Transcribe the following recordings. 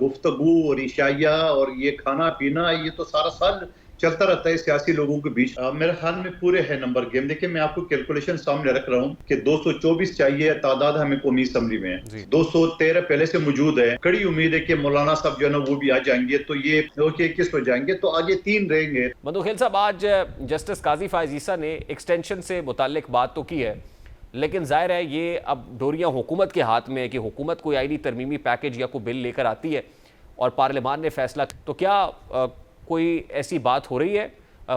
गुफ्तगू और इशाया और ये खाना पीना ये तो सारा साल चलता रहता है सियासी लोगों के बीच। मेरे ख्याल में पूरे है नंबर गेम। देखिए मैं आपको कैलकुलेशन सामने रख रहा हूँ कि 224 चाहिए तादाद हमें कौमी असम्बली में, 213 पहले से मौजूद है। कड़ी उम्मीद है कि मौलाना साहब जो है ना वो भी आ जाएंगे, तो ये 21 हो जाएंगे, तो आगे 3 रहेंगे। मंदोखेल साहब, आज जस्टिस काजी फायज ईसा ने एक्सटेंशन से मुताल्लिक बात तो की है, लेकिन जाहिर है ये अब डोरियां हुकूमत के हाथ में है कि हुकूमत कोई आईनी तरमीमी पैकेज या कोई बिल लेकर आती है और पार्लियामान ने फैसला, तो क्या कोई ऐसी बात हो रही है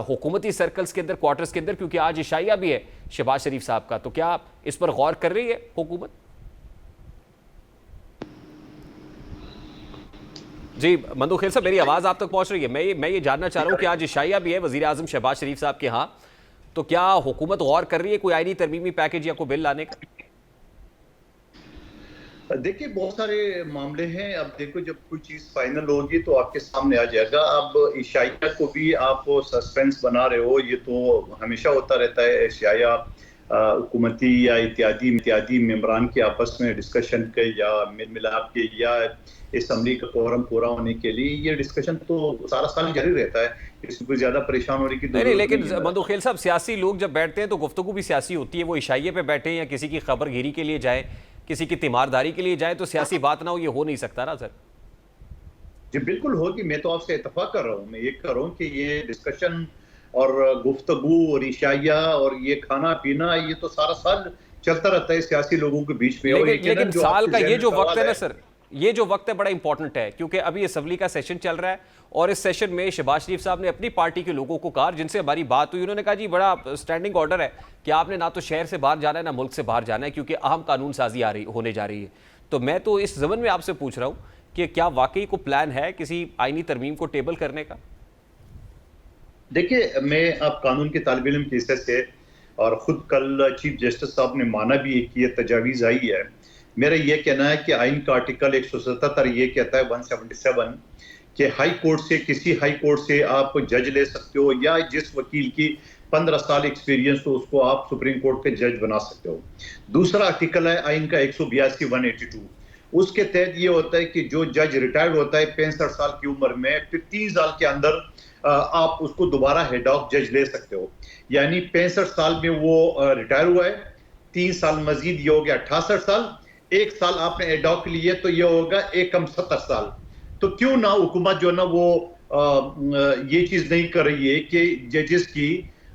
हुकूमती सर्कल्स के अंदर, क्वार्टर्स के अंदर, क्योंकि आज इशाया भी है शहबाज शरीफ साहब का, तो क्या इस पर गौर कर रही है हुकूमत? जी मंदोखेल साहब, मेरी आवाज़ आप तक पहुंच रही है? मैं ये जानना चाह रहा हूं कि आज इशाया भी है वज़ीर आज़म शहबाज शरीफ साहब के यहाँ, तो क्या हुकूमत गौर कर रही है कोई आईनी तरमीमी पैकेज या कोई बिल लाने का? देखिए बहुत सारे मामले हैं। अब देखो जब कोई चीज फाइनल होगी तो आपके सामने आ जाएगा। अब इशाया को भी आप सस्पेंस बना रहे हो, ये तो हमेशा होता रहता है। इशाया हुकूमती या इत्यादि मेंबरान के आपस में डिस्कशन के या मेल मिलाप के या असम्बली का कोरम पूरा होने के लिए ये डिस्कशन तो सारा साल जारी रहता है। इसमें कोई ज्यादा परेशान होने की नहीं, लेकिन मंदोखेल साहब, सियासी लोग जब बैठते हैं तो गुफ्तगू भी सियासी होती है। वो इशाये पे बैठे या किसी की खबरगिरी के लिए जाए, किसी की तीमारदारी के लिए जाए, तो सियासी बात ना हो, ये हो नहीं सकता ना सर? जी बिल्कुल होगी। मैं तो आपसे इत्तेफाक कर रहा हूँ। मैं ये कर रहा हूँ कि ये डिस्कशन और गुफ्तगू और इशाया और ये खाना पीना ये तो सारा साल चलता रहता है सियासी लोगों के बीच में। लेकिन साल का ये जो वक्त है ना सर, ये जो वक्त है बड़ा इंपॉर्टेंट है, क्योंकि अभी असम्बली का सेशन चल रहा है और इस सेशन में शहबाज शरीफ साहब ने अपनी पार्टी के लोगों को कहा, जिनसे हमारी बात हुई, उन्होंने कहा जी बड़ा स्टैंडिंग ऑर्डर है कि आपने ना तो शहर से बाहर जाना है ना मुल्क से बाहर जाना है, क्योंकि अहम कानून साजी होने जा रही है। तो मैं तो इस ज़मन में आपसे पूछ रहा हूँ कि क्या वाकई को प्लान है किसी आईनी तरमीम को टेबल करने का? देखिए मैं अब कानून के तालिब इल्म की हैसियत से, और खुद कल चीफ जस्टिस साहब ने माना भी है कि ये तजावीज़ आई है। मेरा ये कहना है कि आइन का आर्टिकल 177 ये कहता है 177 कि हाई कोर्ट से, किसी हाई कोर्ट से आप जज ले सकते हो, या जिस वकील की 15 साल एक्सपीरियंस हो उसको आप सुप्रीम कोर्ट के जज बना सकते हो। दूसरा आर्टिकल है आइन का 182 182, उसके तहत ये होता है कि जो जज रिटायर्ड होता है 65 साल की उम्र में, फिर 3 साल के अंदर आप उसको दोबारा हेड ऑफ जज ले सकते हो। यानी 65 साल में वो रिटायर हुआ है, 3 साल मजीद ये हो गया 68 साल, 1 साल आपने हेड ऑफ लिए तो ये होगा एक कम 70 साल। तो क्यों ना हुकूमत जो है ना वो ये चीज नहीं कर रही है कि जजेस की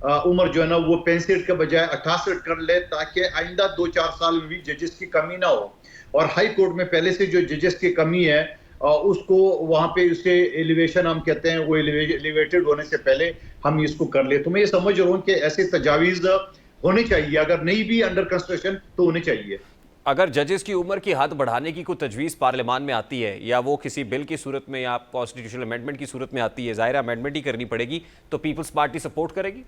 उम्र जो है ना वो 65 के बजाय 68 कर ले, ताकि आइंदा 2-4 साल में भी जजेस की कमी ना हो। और हाई कोर्ट में पहले से जो जजेस की कमी है उसको वहां पे उसके एलिवेशन हम कहते हैं, वो एलिवेटेड होने से पहले हम इसको कर ले। तो मैं ये समझ रहा हूँ कि ऐसे तजावीज होने चाहिए, अगर नहीं भी अंडर कंस्ट्रक्शन तो होने चाहिए। अगर जजेस की उम्र की हद बढ़ाने की कोई तजवीज़ पार्लियामान में आती है, या वो किसी बिल की सूरत में या कॉन्स्टिट्यूशनल अमेंडमेंट की सूरत में आती है, ज़ाहिर अमेंडमेंट ही करनी पड़ेगी, तो पीपल्स पार्टी सपोर्ट करेगी?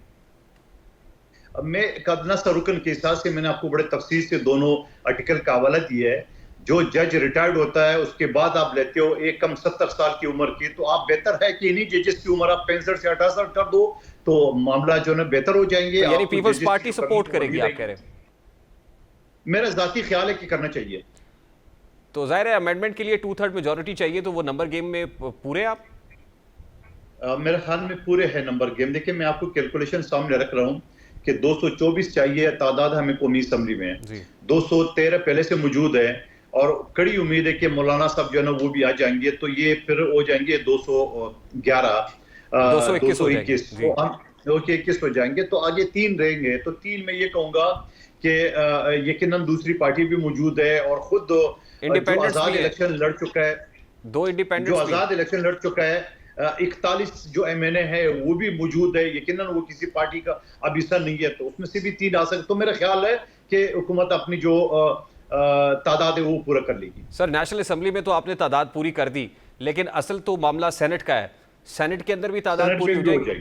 मैं कदना रुकन के हिसाब से मैंने आपको बड़े तफसील से दोनों आर्टिकल का हवाला दिया है। जो जज रिटायर्ड होता है उसके बाद आप लेते हो एक कम 70 साल की उम्र की, तो आप बेहतर है कि इन्हीं जजेस की उम्र आप 65 से 68 कर दो, तो मामला जो है बेहतर हो जाएंगे। तो यानी पीपल्स पार्टी सपोर्ट करेगी, आप कह रहे हैं? मेरा जाती ख्याल है कि करना चाहिए। तो जाहिर है अमेंडमेंट के लिए 2/3 मेजॉरिटी चाहिए, तो वो नंबर गेम में पूरे आप? मेरे ख्याल में पूरे है नंबर गेम। देखिए मैं आपको कैलकुलेशन सामने रख रहा हूँ कि 224 चाहिए तादाद हमें कौमी असम्बली में, 213 पहले से मौजूद है, और कड़ी उम्मीद है कि मौलाना साहब जो है ना वो भी आ जाएंगे, तो ये फिर हो जाएंगे 211 221 221 हो जाएंगे, तो आगे 3 रहेंगे। तो 3 में ये कहूंगा कि यकीनन दूसरी पार्टी भी मौजूद है, और खुद जो आजाद इलेक्शन लड़ चुका है, 2 इंडिपेंडेंट जो आजाद इलेक्शन लड़ चुका है, 41 जो एमएनए है वो भी मौजूद है। यकीनन वो किसी पार्टी का अब हिस्सा नहीं है, तो उसमें से भी 3 आ सकते। तो मेरा ख्याल है कि हुकूमत अपनी जो तादाद है वो पूरा कर लेगी। सर नेशनल असम्बली में तो आपने तादाद पूरी कर दी, लेकिन असल तो मामला सेनेट का है। सेनेट के अंदर भी तादाद पूरी हो जाएगी?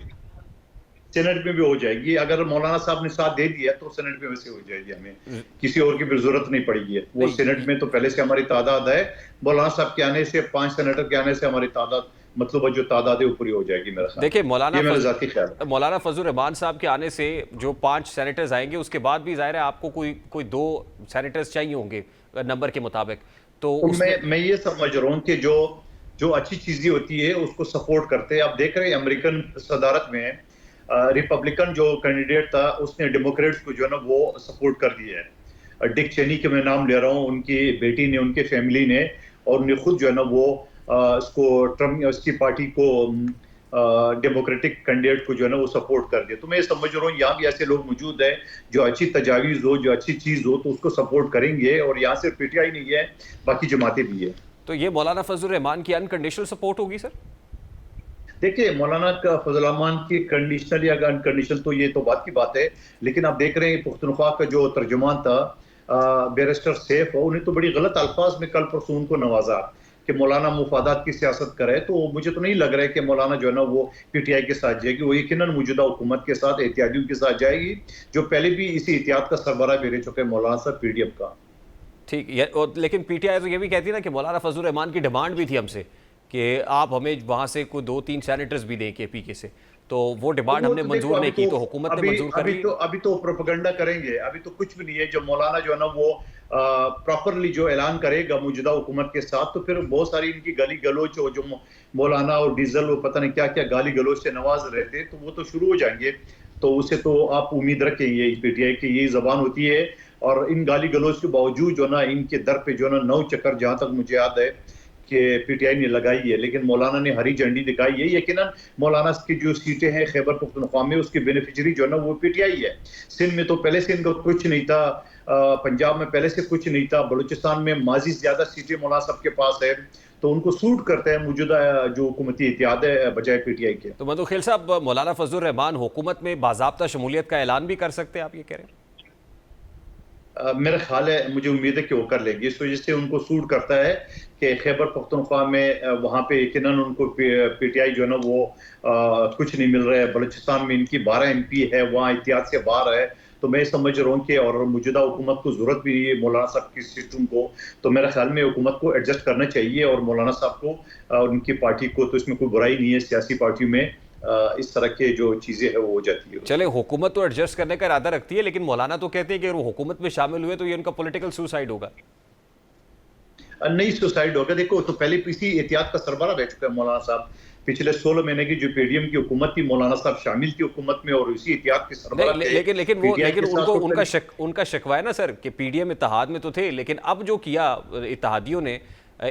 सेनेट में भी हो जाएगी। अगर मौलाना साहब ने साथ दे दिया तो सेनेट में वैसे हो जाएगी, हमें किसी और की भी जरूरत नहीं पड़ेगी। वो सेनेट में तो पहले से हमारी तादाद है। मौलाना साहब के आने से, 5 सेनेटर के आने से हमारी तादाद, मतलब जो तादाद है वो पूरी हो जाएगी मेरा। देखिए मौलाना फजल रहमान साहब के आने से जो 5 सेनेटर्स आएंगे, उसके बाद भी जाहिर है आपको कोई 2 सेनेटर्स चाहिए होंगे नंबर के मुताबिक। तो मैं ये समझ रहा हूँ कि जो जो अच्छी चीजें होती है उसको सपोर्ट करते हैं। आप देख रहे हैं अमेरिकन सदारत में रिपब्लिकन जो कैंडिडेट था उसने डेमोक्रेट्स को जो है ना वो सपोर्ट कर दिया है। डिक चेनी के मैं नाम ले रहा हूँ, उनकी बेटी ने, उनके फैमिली ने, और उन्हें खुद जो है ना वो उसको ट्रम्प उसकी पार्टी को डेमोक्रेटिक कैंडिडेट को जो है ना वो सपोर्ट कर दिया। तो मैं समझ रहा हूँ यहाँ भी ऐसे लोग मौजूद हैं जो अच्छी तजावीज हो, जो अच्छी चीज हो तो उसको सपोर्ट करेंगे। और यहाँ सिर्फ पीटीआई नहीं है, बाकी जमातें भी है। तो ये मौलाना फजल रहमान की अनकंडीशनल सपोर्ट होगी सर? देखिए, मौलाना का फजल रहमान की कंडीशनल या अनकंडीशनल तो ये तो बात की बात है, लेकिन आप देख रहे हैं पुख्तनख्वा का जो तर्जुमान था बैरिस्टर सैफ, उन्हें तो बड़ी गलत अल्फाज में कल परसों उनको नवाजा कि मौलाना मुफादात की सियासत करे। तो मुझे तो नहीं लग रहा है कि मौलाना जो है ना वो पीटीआई के साथ जाएगी। वो यकीनन मौजूदा हुकूमत के साथ, एहतियातियों के साथ जाएगी, जो पहले भी इसी एहतियात का सरबराह भी रह चुके हैं मौलाना साहब पीडीएफ का। ठीक, लेकिन पीटीआई तो ये भी कहती है ना कि मौलाना फजल रहमान की डिमांड भी थी हमसे कि आप हमें वहां से कोई 2-3 सैनिटर्स भी दें केपीके से, तो वो डिमांड हमने मंजूर नहीं की, तो हुकूमत ने मंजूर कर ली। अभी तो प्रोपेगेंडा करेंगे, अभी तो कुछ भी नहीं है। जब मौलाना जो है ना वो प्रॉपरली जो ऐलान करेगा मौजूदा हुकूमत के साथ, तो फिर बहुत सारी इनकी गाली गलोच हो, जो मौलाना और डीजल वो पता नहीं क्या क्या गाली गलोच से नवाज रहते, तो वो तो शुरू हो जाएंगे। तो उसे तो आप उम्मीद रखें, ये पीटीआई की यही जबान होती है। और इन गाली गलोच के बावजूद जो ना इनके दर पे जो ना 9 चक्कर जहां तक मुझे याद है कि पीटीआई ने लगाई है, लेकिन मौलाना ने हरी झंडी दिखाई है। यकीनन मौलाना की जो सीटें हैं खैबर पख्तूनख्वा में, उसकी बेनिफिशरी जो है ना वो पीटीआई है। सिंध में तो पहले से इनका कुछ नहीं था, पंजाब में पहले से कुछ नहीं था, बलूचिस्तान में माजी ज्यादा सीटें मौलाना साहब के पास है, तो उनको सूट करता है मौजूदा जो हुकूमती इत्तेहाद है बजाय पीटीआई के। तो मधु खेल साहब, मौलाना फजल रहमान हुकूमत में बाज़ाब्ता शमूलियत का ऐलान भी कर सकते हैं, आप ये कह रहे हैं? मेरा ख्याल है, मुझे उम्मीद है कि वो कर लेंगे। इस वजह से उनको सूट करता है कि खैबर पख्तूनख्वा में वहाँ पे यकीनन उनको पीटीआई जो है ना वो कुछ नहीं मिल रहा है। बलूचिस्तान में इनकी 12 एमपी है, वहाँ इतिहाद से बाहर है। तो मैं समझ रहा हूँ कि और मौजूदा हुकूमत को जरूरत भी है मौलाना साहब की सिस्टम को, तो मेरे ख्याल में हुकूमत को एडजस्ट करना चाहिए। और मौलाना साहब को उनकी पार्टी को तो इसमें कोई बुराई नहीं है, सियासी पार्टियों में इस तरह के जो चीजें है वो हो जाती है। चले, हुकूमत तो एडजस्ट करने का इरादा रखती है, लेकिन मौलाना तो कहते हैं कि अगर वो हुकूमत में शामिल हुए तो ये उनका पॉलिटिकल सुसाइड होगा। नहीं सुसाइड होगा। देखो, तो पहले इसी एहतियात का सरबराह रह चुका है मौलाना साहब। पिछले 16 महीने की जो पीडीएम की हुकूमत थी, मौलाना साहब शामिल थी हुकूमत में और इसी एहतियात के सरबराह थे। लेकिन उनका शिकवा है ना सर कि पीडीएम इत्तेहाद में तो थे, लेकिन अब जो किया इत्तेहादियों ने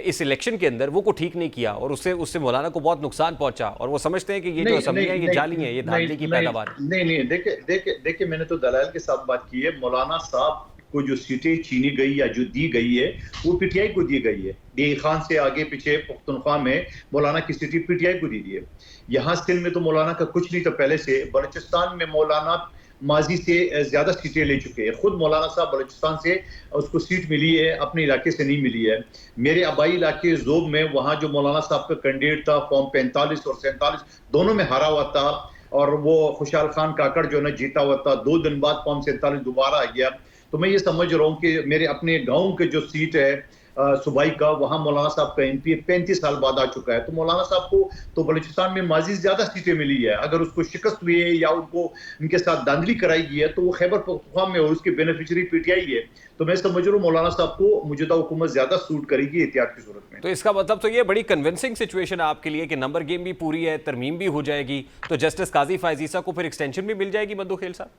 इस इलेक्शन के अंदर वो को ठीक नहीं किया, और उससे मौलाना को बहुत नुकसान पहुंचा, और वो समझते हैं कि ये जो असम्बलियां ये जाली हैं, ये धांधली की पैदावार। नहीं, देखिए मैंने तो दलाल के साथ बात की है। मौलाना साहब को जो सीटें छीनी गई या जो दी गई है वो पीटीआई को दी गई है। डी खान से आगे पीछे पुख्तनख्वा में मौलाना की सीटें पीटीआई को दी है। यहाँ सिंध में तो मौलाना का कुछ नहीं था पहले से। बलूचिस्तान में मौलाना माजी से ज्यादा सीटें ले चुके हैं। खुद मौलाना साहब बलूचिस्तान से उसको सीट मिली है, अपने इलाके से नहीं मिली है। मेरे आबाई इलाके जोब में, वहाँ जो मौलाना साहब का कैंडिडेट था फॉर्म 45 और 47 दोनों में हारा हुआ था, और वो खुशहाल खान काकड़ जो है जीता हुआ था। 2 दिन बाद फॉर्म 47 दोबारा आ गया। तो मैं ये समझ रहा हूँ कि मेरे अपने गाँव के जो सीट है सुबाई का, वहां मौलाना साहब का एमपी 35 साल बाद आ चुका है। तो मौलाना साहब को तो बलूचिस्तान में माजी ज्यादा सीटें मिली है। अगर उसको शिकस्त हुई है या उनको उनके साथ धांधली कराई गई है तो वो खैबर पख्तूनख्वा में और उसकी बेनिफिशियरी पीटीआई है। तो मैं समझ रहा हूँ मौलाना साहब को मौजूदा हुकूमत ज्यादा सूट करेगी एहतियात की सूरत में। तो इसका मतलब तो ये बड़ी कन्विंसिंग सिचुएशन है आपके लिए कि नंबर गेम भी पूरी है, तरमीम भी हो जाएगी, तो जस्टिस काजी फायज ईसा को फिर एक्सटेंशन भी मिल जाएगी। मद्दू खेल साहब,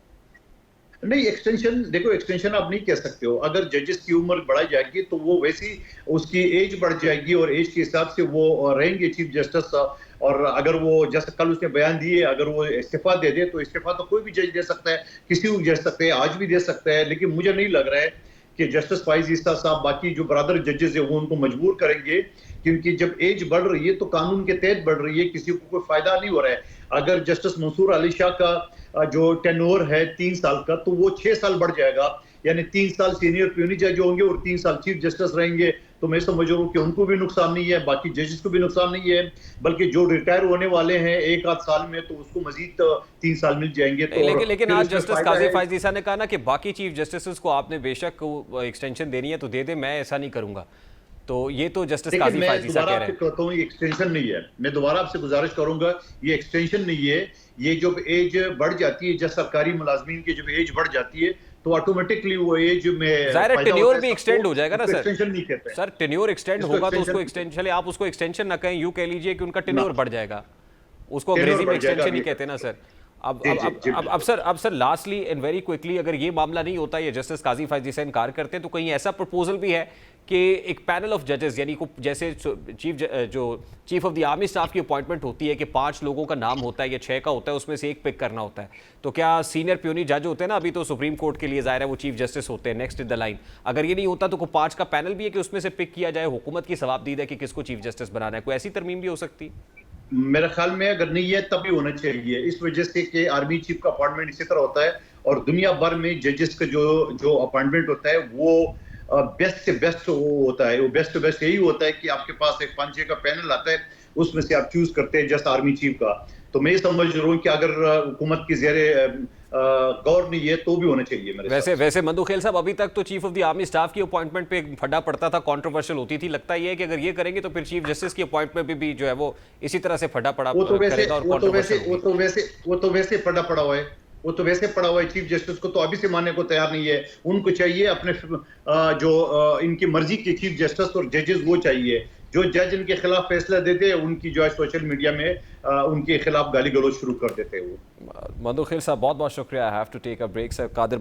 नहीं, एक्सटेंशन देखो, एक्सटेंशन आप नहीं कह सकते हो। अगर जजेस की उम्र बढ़ाई जाएगी तो वो वैसी उसकी एज बढ़ जाएगी और एज के हिसाब से वो रहेंगे चीफ जस्टिस। और अगर वो जैसे कल उसने बयान दिए, अगर वो इस्तीफा दे दे तो इस्तीफा तो कोई भी जज दे सकता है, किसी को दे सकते हैं, आज भी दे सकता है। लेकिन मुझे नहीं लग रहा है कि जस्टिस फायज ईसा साहब बाकी जो ब्रदर जजेस है वो उनको मजबूर करेंगे, क्योंकि जब एज बढ़ रही है तो कानून के तहत बढ़ रही है, किसी को कोई फायदा नहीं हो रहा है। अगर जस्टिस मंसूर अली शाह का जो टेन्योर है 3 साल का, तो वो 6 साल बढ़ जाएगा, यानी 3 साल सीनियर प्यूनी जज होंगे और 3 साल चीफ जस्टिस रहेंगे। तो मैं समझ रहा हूँ कि उनको भी नुकसान नहीं है, बाकी जजेस को भी नुकसान नहीं है, बल्कि जो रिटायर होने वाले हैं 1 आध साल में तो उसको मजीद 3 साल मिल जाएंगे। तो लेकिन आज जस्टिस काजी फायज ईसा ने कहा ना कि बाकी चीफ जस्टिस को आपने बेशक एक्सटेंशन देनी है तो दे दे, मैं ऐसा नहीं करूंगा। तो ये तो जस्टिस काजी फायज ईसा कह रहे हैं। कहता हूँ ये एक्सटेंशन नहीं है। मैं दोबारा आपसे गुजारिश करूंगा, ये एक्सटेंशन नहीं है। ये जब एज बढ़ जाती है, जब सरकारी मुलाजमीन की जब एज बढ़ जाती है तो ऑटोमेटिकली वो एज में ज़ाहिर है टेन्योर भी एक्सटेंड हो जाएगा ना सर। एक्सटेंशन नहीं कहते हैं। सर टेन्योर एक्सटेंड इसको होगा तो उसको extension एक्सटेंशन, चले आप उसको एक्सटेंशन ना कहें, यूं कह लीजिए कि उनका ना, टेन्योर बढ़ जाएगा, उसको टेन्योर अंग्रेजी में बढ़ जाएगा एक्सटेंशन अब ही ये कहते हैं ना कहते हैं। सर। अब जी अब जी अब जी अब अब बिल्कुल। Sir lastly and very quickly, अगर ये मामला नहीं होता, ये जस्टिस काजी फायजी से इनकार करते हैं, तो कहीं ऐसा प्रपोजल भी है कि एक पैनल ऑफ जजेस, यानी जैसे chief of the army staff की अपॉइंटमेंट होती है कि 5 लोगों का नाम होता है या 6 का होता है, उसमें से एक पिक करना होता है, तो क्या सीनियर प्यूनी जज होते हैं ना, अभी तो सुप्रीम कोर्ट के लिए ज़ाहिर है वो चीफ जस्टिस होते हैं नेक्स्ट इन द लाइन, अगर ये नहीं होता तो कोई 5 का पैनल भी है कि उसमें से पिक किया जाए, हुकूमत की सवाबदीद है कि किसको चीफ जस्टिस बनाना है, कोई ऐसी तरमीम भी हो सकती है? मेरे ख्याल में अगर नहीं है तभी होना चाहिए, इस वजह से कि आर्मी चीफ का अपॉइंटमेंट इसी तरह होता है और दुनिया भर में जजेस का जो जो अपॉइंटमेंट होता है वो बेस्ट से बेस्ट वो होता है, वो बेस्ट से बेस्ट यही होता है कि आपके पास एक 5-6 का पैनल आता है, उसमें से आप चूज करते हैं जस्ट आर्मी चीफ का। तो मैं ये समझ रहा हूँ कि अगर हुकूमत की ज़ेरे गौर नहीं है तो भी होना चाहिए मेरे वैसे वैसे मंदू खेल साहब, अभी तक तो chief of the army staff की अपॉइंटमेंट पे एक फड्डा पड़ता था, कंट्रोवर्शियल होती थी, लगता ये है कि अगर ये करेंगे तो फिर चीफ जस्टिस की अपॉइंटमेंट पे भी जो है वो इसी तरह से फड्डा पड़ा करेगा और वो तो वैसे पड़ा पड़ा हुआ है, वो तो वैसे पड़ा हुआ है। चीफ जस्टिस को तो अभी से मानने को तैयार नहीं है, उनको चाहिए अपने जो इनकी मर्जी के चीफ जस्टिस और जजेस वो चाहिए, जो जज इनके खिलाफ फैसला देते हैं उनकी जो है सोशल मीडिया में उनके खिलाफ गाली गलौज शुरू कर देते हैं वो। मंदू खेल साहब बहुत बहुत शुक्रिया। I have to take a break sir. Qadir